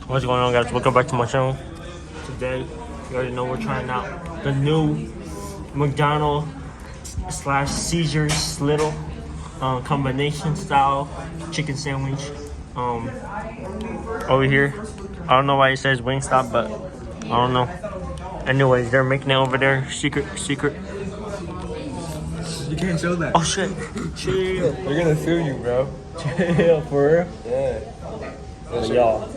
What's going on, guys? Welcome back to my channel. Today, you already know we're trying out the new McDonald's / Caesar's little combination style chicken sandwich. Over here, I don't know why it says Wingstop, but I don't know. Anyways, they're making it over there. Secret. You can't show that. Oh shit. Chill. They're gonna sue you, bro. Chill, for real? Yeah. But y'all,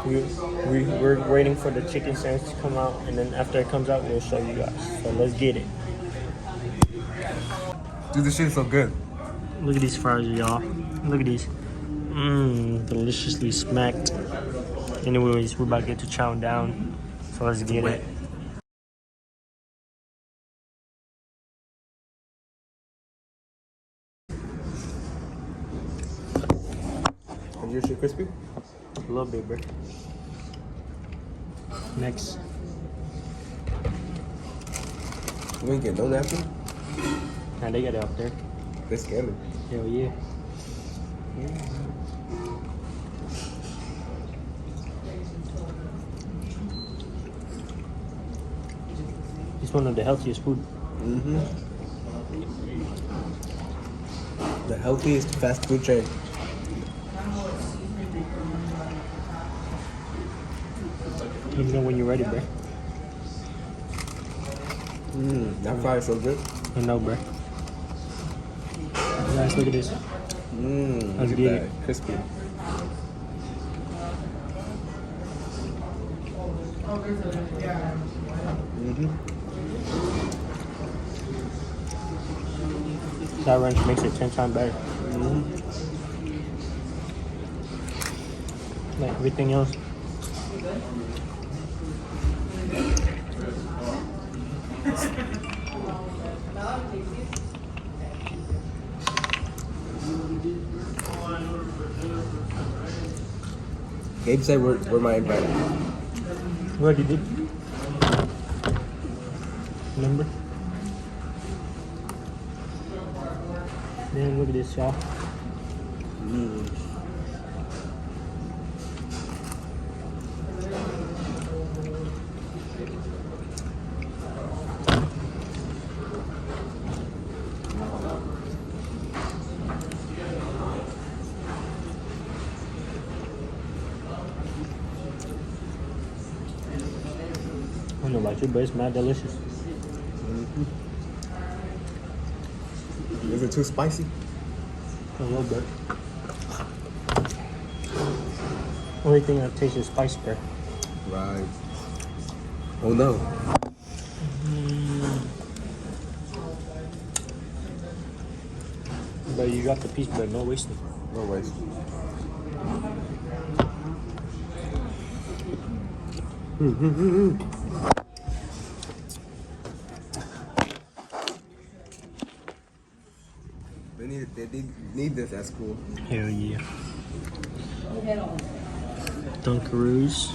we're waiting for the chicken sandwich to come out, and then after it comes out, we'll show you guys. So let's get it. Dude, this shit is so good. Look at these fries, y'all. Look at these. Deliciously smacked. Anyways, we're about to get to chowing down. So let's get it. Is your shit crispy? A little bit, bro. Next. You ain't get no napkin? Nah, they got it up there. They scamming. Hell yeah. It's one of the healthiest food. The healthiest fast food chain. Let me know when you're ready, bro. That fry is so good. I know, bro. Guys, look at this. Let's get it. Crispy. That ranch makes it 10 times better. Like everything else. Gabe said we're my invite. What you did? Remember? Man, look at this, y'all. I don't know about you, but it's mad delicious. Is it too spicy? A little bit. Only thing that tastes is spice, bro. Right. Oh no. But you got the piece, but no wasting. No waste. They need this at school. Hell yeah. Dunkaroos.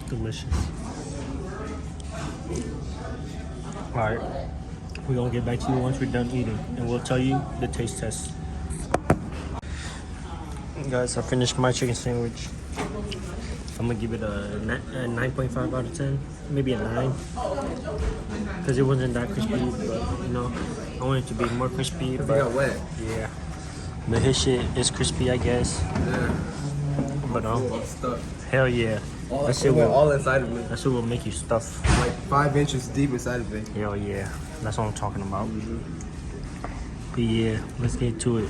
Delicious. Alright. We're gonna get back to you once we're done eating, and we'll tell you the taste test. Guys, I finished my chicken sandwich. I'm gonna give it a 9.5 out of 10, maybe a 9, because it wasn't that crispy, but you know, I want it to be more crispy. But But it got wet. yeah, but his shit is crispy, I guess. Yeah. But Stuff. hell yeah, that shit all will inside of it. that shit will make you stuff. Like 5 inches deep inside of it. Hell yeah, that's what I'm talking about. But yeah, let's get to it.